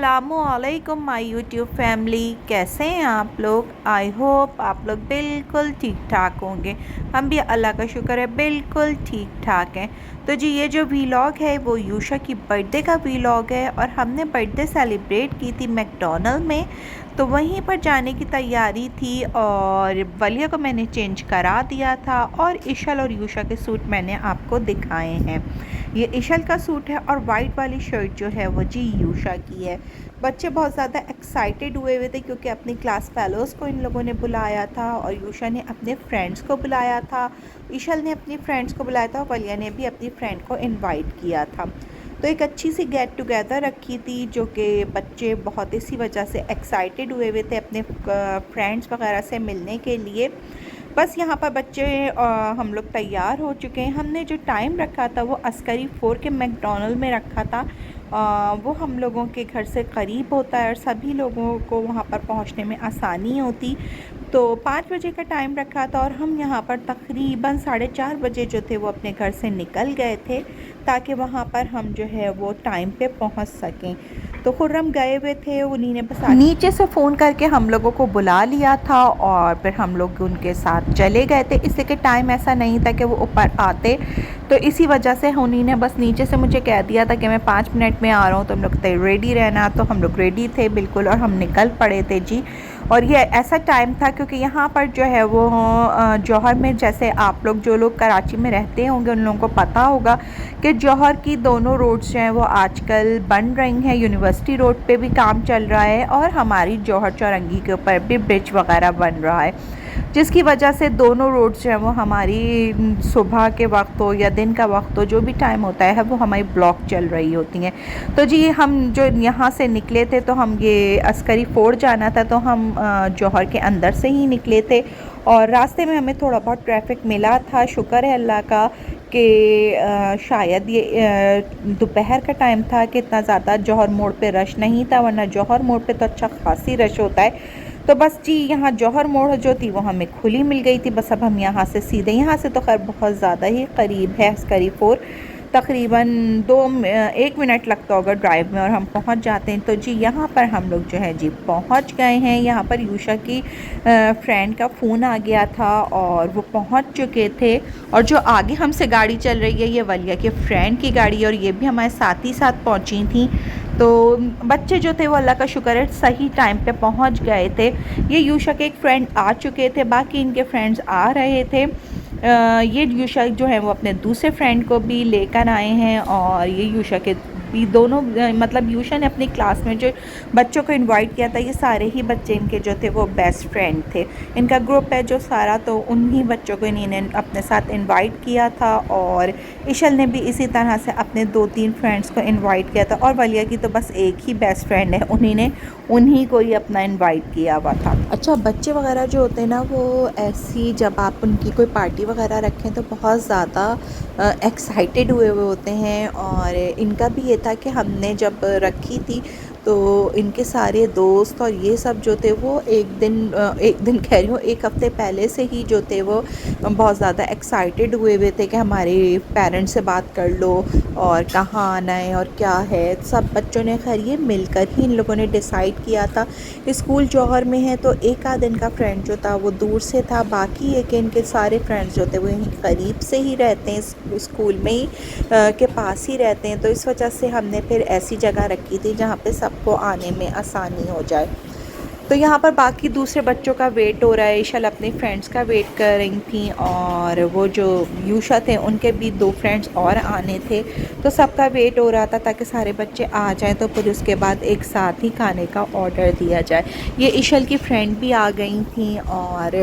अस्सलामुअलैकुम my YouTube family. कैसे हैं आप लोग? आई होप आप लोग बिल्कुल ठीक ठाक होंगे। हम भी अल्लाह का शुक्र है बिल्कुल ठीक ठाक हैं। तो जी ये जो वीलॉग है वो यूशा की बर्थडे का वीलॉग है और हमने बर्थडे सेलिब्रेट की थी मैकडॉनल्ड में। तो वहीं पर जाने की तैयारी थी और वलिया को मैंने चेंज करा दिया था और इशल और यूशा के सूट मैंने आपको दिखाए हैं। ये इशल का सूट है और वाइट वाली शर्ट जो है वो जी यूशा की है। बच्चे बहुत ज़्यादा एक्साइटेड हुए थे क्योंकि अपनी क्लास फेलोज़ को इन लोगों ने बुलाया था और यूशा ने अपने फ्रेंड्स को बुलाया था, इशल ने अपनी फ्रेंड्स को बुलाया था और वलिया ने भी अपनी फ्रेंड को इनवाइट किया था। तो एक अच्छी सी गेट टुगेदर रखी थी जो कि बच्चे बहुत इसी वजह से एक्साइटेड हुए थे अपने फ्रेंड्स वगैरह से मिलने के लिए। बस यहाँ पर बच्चे हम लोग तैयार हो चुके हैं। हमने जो टाइम रखा था वो अस्करी 4 के मैकडॉनल्ड में रखा था। वो हम लोगों के घर से करीब होता है और सभी लोगों को वहाँ पर पहुँचने में आसानी होती। तो 5 बजे का टाइम रखा था और हम यहाँ पर तकरीबन 4:30 बजे जो थे वो अपने घर से निकल गए थे ताकि वहाँ पर हम जो है वो टाइम पे पहुँच सकें। तो खुर्रम गए हुए थे, उन्हीं ने बस नीचे से फ़ोन करके हम लोगों को बुला लिया था और फिर हम लोग उनके साथ चले गए थे। इससे कि टाइम ऐसा नहीं था कि वो ऊपर आते, तो इसी वजह से उन्हीं ने बस नीचे से मुझे कह दिया था कि मैं 5 मिनट में आ रहा हूँ, तो हम लोग रेडी रहना। तो हम लोग रेडी थे बिल्कुल और हम निकल पड़े थे जी। और ये ऐसा टाइम था क्योंकि यहाँ पर जो है वो जौहर में, जैसे आप लोग जो लोग कराची में रहते होंगे उन लोगों को पता होगा कि जौहर की दोनों रोड्स जो हैं वो आजकल बन रही हैं। यूनिवर्सिटी रोड पे भी काम चल रहा है और हमारी जौहर चौरंगी के ऊपर भी ब्रिज वगैरह बन रहा है, जिसकी वजह से दोनों रोड्स जो हैं वो हमारी सुबह के वक्त हो या दिन का वक्त हो, जो भी टाइम होता है वो हमारी ब्लॉक चल रही होती हैं। तो जी हम जो यहाँ से निकले थे तो हम ये अस्करी 4 जाना था, तो हम जौहर के अंदर से ही निकले थे और रास्ते में हमें थोड़ा बहुत ट्रैफिक मिला था। शुक्र है अल्लाह का कि शायद ये दोपहर का टाइम था कि इतना ज़्यादा जौहर मोड़ पे रश नहीं था, वरना जौहर मोड़ पे तो अच्छा खासी रश होता है। तो बस जी यहाँ जौहर मोड़ जो थी वो हमें खुली मिल गई थी। बस अब हम यहाँ से सीधे, यहाँ से तो खैर बहुत ज़्यादा ही करीब है अस्करी 4, तकरीबन 1 मिनट लगता होगा ड्राइव में और हम पहुँच जाते हैं। तो जी यहाँ पर हम लोग जो है जी पहुँच गए हैं। यहाँ पर यूशा की फ्रेंड का फ़ोन आ गया था और वो पहुँच चुके थे। और जो आगे हमसे गाड़ी चल रही है ये वलिया के फ्रेंड की गाड़ी और ये भी हमारे साथ ही साथ पहुँची थी। तो बच्चे जो थे वो अल्लाह का शुक्र है सही टाइम पे पहुंच गए थे। ये यूशा के एक फ्रेंड आ चुके थे, बाकी इनके फ्रेंड्स आ रहे थे। ये यूशा जो है वो अपने दूसरे फ्रेंड को भी लेकर आए हैं और ये यूशा के भी दोनों मतलब यूशा ने अपनी क्लास में जो बच्चों को इनवाइट किया था ये सारे ही बच्चे इनके जो थे वो बेस्ट फ्रेंड थे। इनका ग्रुप है जो सारा, तो उन्हीं बच्चों को इन्होंने अपने साथ इनवाइट किया था और इशल ने भी इसी तरह से अपने 2-3 फ्रेंड्स को इनवाइट किया था और वलिया की तो बस एक ही बेस्ट फ्रेंड है, उन्हीं को ही अपना इनवाइट किया हुआ था। अच्छा, बच्चे वगैरह जो होते हैं ना वो ऐसी जब आप उनकी कोई पार्टी वगैरह रखें तो बहुत ज़्यादा एक्साइटेड हुए होते हैं और इनका भी ये था कि हमने जब रखी थी तो इनके सारे दोस्त और ये सब जो थे वो एक दिन कह रही हूँ 1 हफ़्ते पहले से ही जो थे वो बहुत ज़्यादा एक्साइटेड हुए थे कि हमारे पेरेंट्स से बात कर लो और कहाँ आना है और क्या है। सब बच्चों ने खैर ये मिलकर ही इन लोगों ने डिसाइड किया था। स्कूल जौहर में है तो एक आध इनका फ्रेंड जो था वो दूर से था, बाकी एक इनके सारे फ्रेंड्स जो थे वो यहीं करीब से ही रहते हैं, स्कूल में ही के पास ही रहते हैं। तो इस वजह से हमने फिर ऐसी जगह रखी थी जहाँ पे सबको आने में आसानी हो जाए। तो यहाँ पर बाकी दूसरे बच्चों का वेट हो रहा है। इशल अपने फ्रेंड्स का वेट कर रही थी और वो जो यूशा थे उनके भी 2 फ्रेंड्स और आने थे, तो सबका वेट हो रहा था ताकि सारे बच्चे आ जाएं तो फिर उसके बाद एक साथ ही खाने का ऑर्डर दिया जाए। ये इशल की फ्रेंड भी आ गई थी और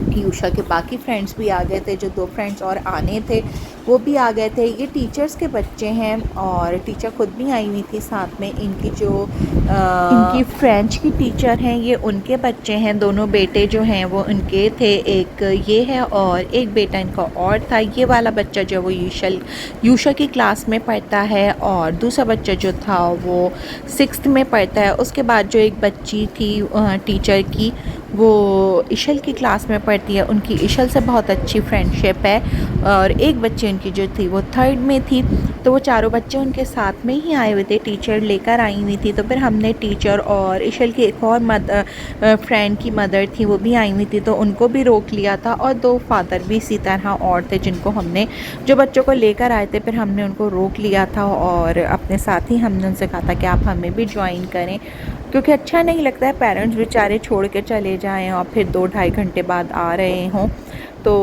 यूशा के बाकी फ्रेंड्स भी आ गए थे, जो 2 फ्रेंड्स और आने थे वो भी आ गए थे। ये टीचर्स के बच्चे हैं और टीचर खुद भी आई हुई थी साथ में। इनकी जो इनकी फ्रेंच की टीचर हैं ये उनके बच्चे हैं, दोनों बेटे जो हैं वो उनके थे, एक ये है और एक बेटा इनका और था। ये वाला बच्चा जो वो यूशा की क्लास में पढ़ता है और दूसरा बच्चा जो था वो 6th में पढ़ता है। उसके बाद जो एक बच्ची थी टीचर की वो इशल की क्लास में पढ़ती है, उनकी इशल से बहुत अच्छी फ्रेंडशिप है और एक बच्ची उनकी जो थी वो 3rd में थी। तो वो चारों बच्चे उनके साथ में ही आए हुए थे, टीचर लेकर आई हुई थी। तो फिर हमने टीचर और इशल की एक और फ्रेंड की मदर थी, वो भी आई हुई थी, तो उनको भी रोक लिया था। और 2 फादर भी इसी तरह और थे जिनको हमने, जो बच्चों को लेकर आए थे, फिर हमने उनको रोक लिया था और अपने साथ ही हमने उनसे कहा था कि आप हमें भी ज्वाइन करें, क्योंकि अच्छा नहीं लगता है पेरेंट्स बेचारे छोड़ के चले जाएं और फिर 2-2.5 घंटे बाद आ रहे हों, तो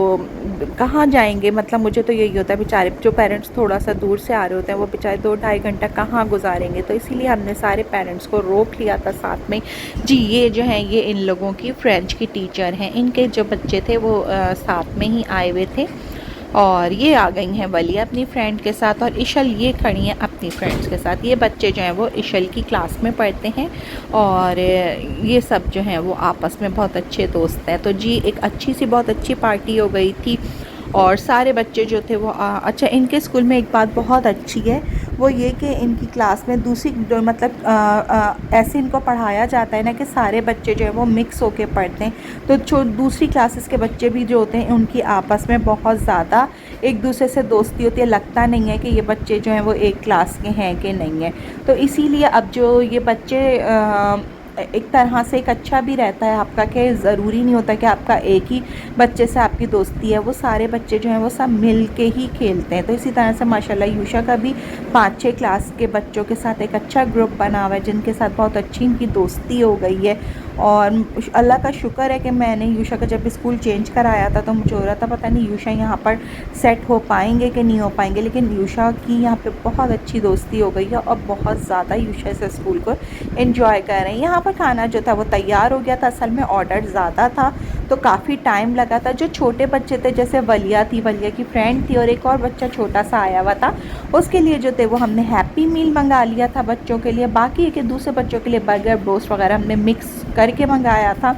कहाँ जाएंगे। मतलब मुझे तो यही होता है, बेचारे जो पेरेंट्स थोड़ा सा दूर से आ रहे होते हैं वो बेचारे 2-2.5 घंटा कहाँ गुजारेंगे। तो इसीलिए हमने सारे पेरेंट्स को रोक लिया था साथ में। जी ये जो हैं ये इन लोगों की फ्रेंच की टीचर हैं, इनके जो बच्चे थे वो साथ में ही आए हुए थे। और ये आ गई हैं वलिया अपनी फ्रेंड के साथ, और इशल ये खड़ी हैं अपनी फ्रेंड्स के साथ। ये बच्चे जो हैं वो इशल की क्लास में पढ़ते हैं और ये सब जो हैं वो आपस में बहुत अच्छे दोस्त हैं। तो जी एक अच्छी सी बहुत अच्छी पार्टी हो गई थी और सारे बच्चे जो थे वो अच्छा, इनके स्कूल में एक बात बहुत अच्छी है, वो ये कि इनकी क्लास में दूसरी मतलब ऐसे इनको पढ़ाया जाता है ना कि सारे बच्चे जो है वो मिक्स होके पढ़ते हैं। तो जो दूसरी क्लासेस के बच्चे भी जो होते हैं उनकी आपस में बहुत ज़्यादा एक दूसरे से दोस्ती होती है, लगता नहीं है कि ये बच्चे जो हैं वो एक क्लास के हैं कि नहीं है। तो इसीलिए अब जो ये बच्चे एक तरह से एक अच्छा भी रहता है आपका, कि ज़रूरी नहीं होता कि आपका एक ही बच्चे से आपकी दोस्ती है, वो सारे बच्चे जो हैं वो सब मिल के ही खेलते हैं। तो इसी तरह से माशाल्लाह यूशा का भी 5-6 क्लास के बच्चों के साथ एक अच्छा ग्रुप बना हुआ है, जिनके साथ बहुत अच्छी इनकी दोस्ती हो गई है। और अल्लाह का शुक्र है कि मैंने यूशा का जब स्कूल चेंज कराया था तो मुझे हो रहा था पता नहीं यूशा यहाँ पर सेट हो पाएंगे कि नहीं हो पाएंगे, लेकिन यूशा की यहाँ पे बहुत अच्छी दोस्ती हो गई है और बहुत ज़्यादा यूशा इस स्कूल को एंजॉय कर रहे हैं। यहाँ पर खाना जो था वो तैयार हो गया था, असल में ऑर्डर ज़्यादा था तो काफ़ी टाइम लगा था। जो छोटे बच्चे थे जैसे वलिया थी, वलिया की फ्रेंड थी और एक और बच्चा छोटा सा आया हुआ था, उसके लिए जो थे वो हमने हैप्पी मील मंगा लिया था बच्चों के लिए। बाकी के दूसरे बच्चों के लिए बर्गर ब्रोस्ट वगैरह हमने मिक्स करके मंगाया था।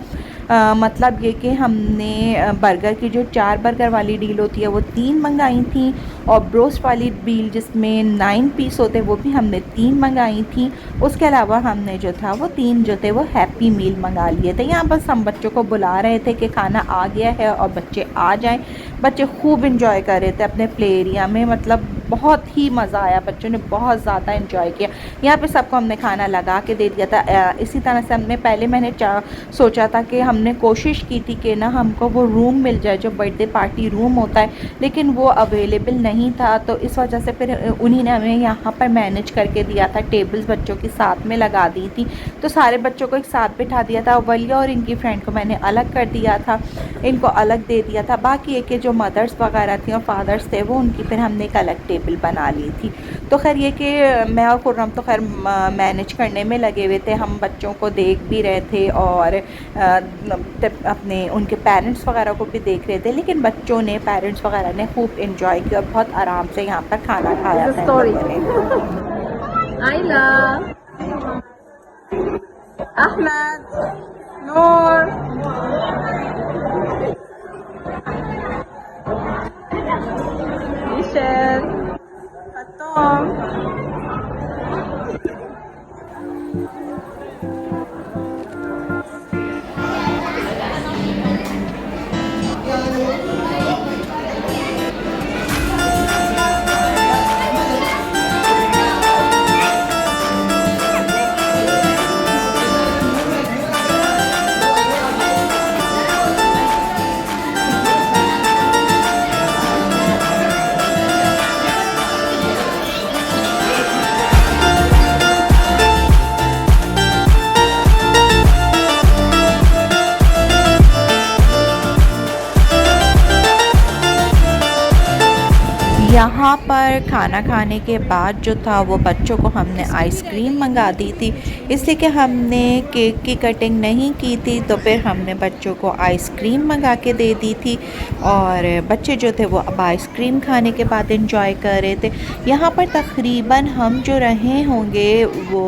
मतलब ये कि हमने बर्गर की जो 4 बर्गर वाली डील होती है वो 3 मंगाई थी, और ब्रोस्ट वाली डील जिसमें 9 पीस होते वो भी हमने 3 मंगाई थी। उसके अलावा हमने जो था वो 3 जो थे वो हैप्पी मील मंगा लिए थे। यहाँ बस हम बच्चों को बुला रहे थे कि खाना आ गया है और बच्चे आ जाएं। बच्चे खूब इंजॉय कर रहे थे अपने प्ले एरिया में, मतलब बहुत ही मज़ा आया, बच्चों ने बहुत ज़्यादा इंजॉय किया। यहाँ पे सबको हमने खाना लगा के दे दिया था। इसी तरह से हमने पहले मैंने सोचा था कि हमने कोशिश की थी कि ना हमको वो रूम मिल जाए जो बर्थडे पार्टी रूम होता है, लेकिन वो अवेलेबल नहीं था। तो इस वजह से फिर उन्हीं ने हमें यहाँ पर मैनेज करके दिया था, टेबल्स बच्चों के साथ में लगा दी थी, तो सारे बच्चों को एक साथ बिठा दिया था। वलिया और इनकी फ्रेंड को मैंने अलग कर दिया था, इनको अलग दे दिया था। बाकी एक जो मदर्स वगैरह थी और फादर्स थे वो उनकी फिर हमने एक अलग टेबल बना ली थी। तो खैर ये कि मैं और खुर्रम तो खैर मैनेज करने में लगे हुए थे, हम बच्चों को देख भी रहे थे और अपने उनके पेरेंट्स वगैरह को भी देख रहे थे, लेकिन बच्चों ने, पेरेंट्स वगैरह ने खूब इंजॉय किया और बहुत आराम से यहाँ पर खाना खाया था। आइला, अहमद, नूर, मिशेल, फतोम। यहाँ पर खाना खाने के बाद जो था वो बच्चों को हमने आइसक्रीम मंगा दी थी, इसलिए कि हमने केक की कटिंग नहीं की थी, तो फिर हमने बच्चों को आइसक्रीम मंगा के दे दी थी। और बच्चे जो थे वो अब आइसक्रीम खाने के बाद इंजॉय कर रहे थे। यहाँ पर तकरीबन हम जो रहे होंगे वो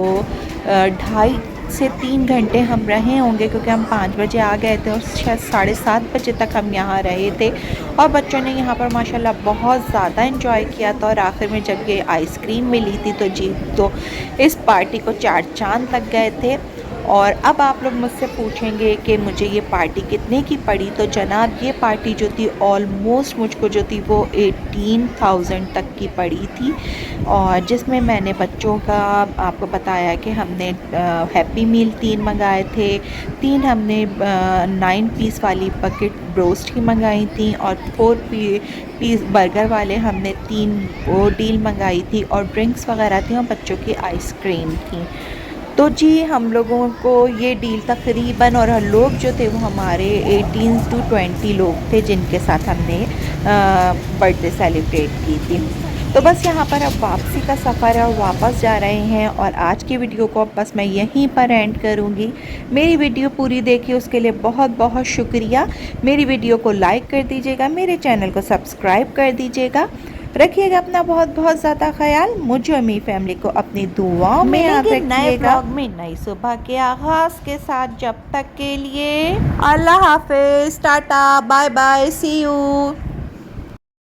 2.5 से 3 घंटे हम रहे होंगे, क्योंकि हम 5 बजे आ गए थे और शायद 7:30 बजे तक हम यहाँ रहे थे। और बच्चों ने यहाँ पर माशाल्लाह बहुत ज़्यादा इंजॉय किया था। और आखिर में जब ये आइसक्रीम मिली थी तो जी, तो इस पार्टी को 4 चांद लग गए थे। और अब आप लोग मुझसे पूछेंगे कि मुझे ये पार्टी कितने की पड़ी, तो जनाब ये पार्टी जो थी ऑलमोस्ट मुझको जो थी वो 18,000 तक की पड़ी थी। और जिसमें मैंने बच्चों का आपको बताया कि हमने हैप्पी मील 3 मंगाए थे, 3 हमने 9 पीस वाली बकेट ब्रोस्ट की मंगाई थी, और 4 पीस बर्गर वाले हमने 3 वो डील मंगाई थी, और ड्रिंक्स वगैरह थी और बच्चों की आइसक्रीम थी। तो जी हम लोगों को ये डील तकरीबन, और लोग जो थे वो हमारे 18 to 20 लोग थे जिनके साथ हमने बर्थडे सेलिब्रेट की थी। तो बस यहाँ पर अब वापसी का सफ़र है और वापस जा रहे हैं, और आज की वीडियो को अब बस मैं यहीं पर एंड करूँगी। मेरी वीडियो पूरी देखी उसके लिए बहुत बहुत शुक्रिया। मेरी वीडियो को लाइक कर दीजिएगा, मेरे चैनल को सब्सक्राइब कर दीजिएगा। रखिएगा अपना बहुत बहुत ज़्यादा ख्याल। मुझे और मेरी फैमिली को अपनी दुआओं में याद रखिएगा। नए ब्लॉग में नई सुबह के आगाज़ के साथ, जब तक के लिए अल्लाह हाफिज़, tata, bye bye, see you.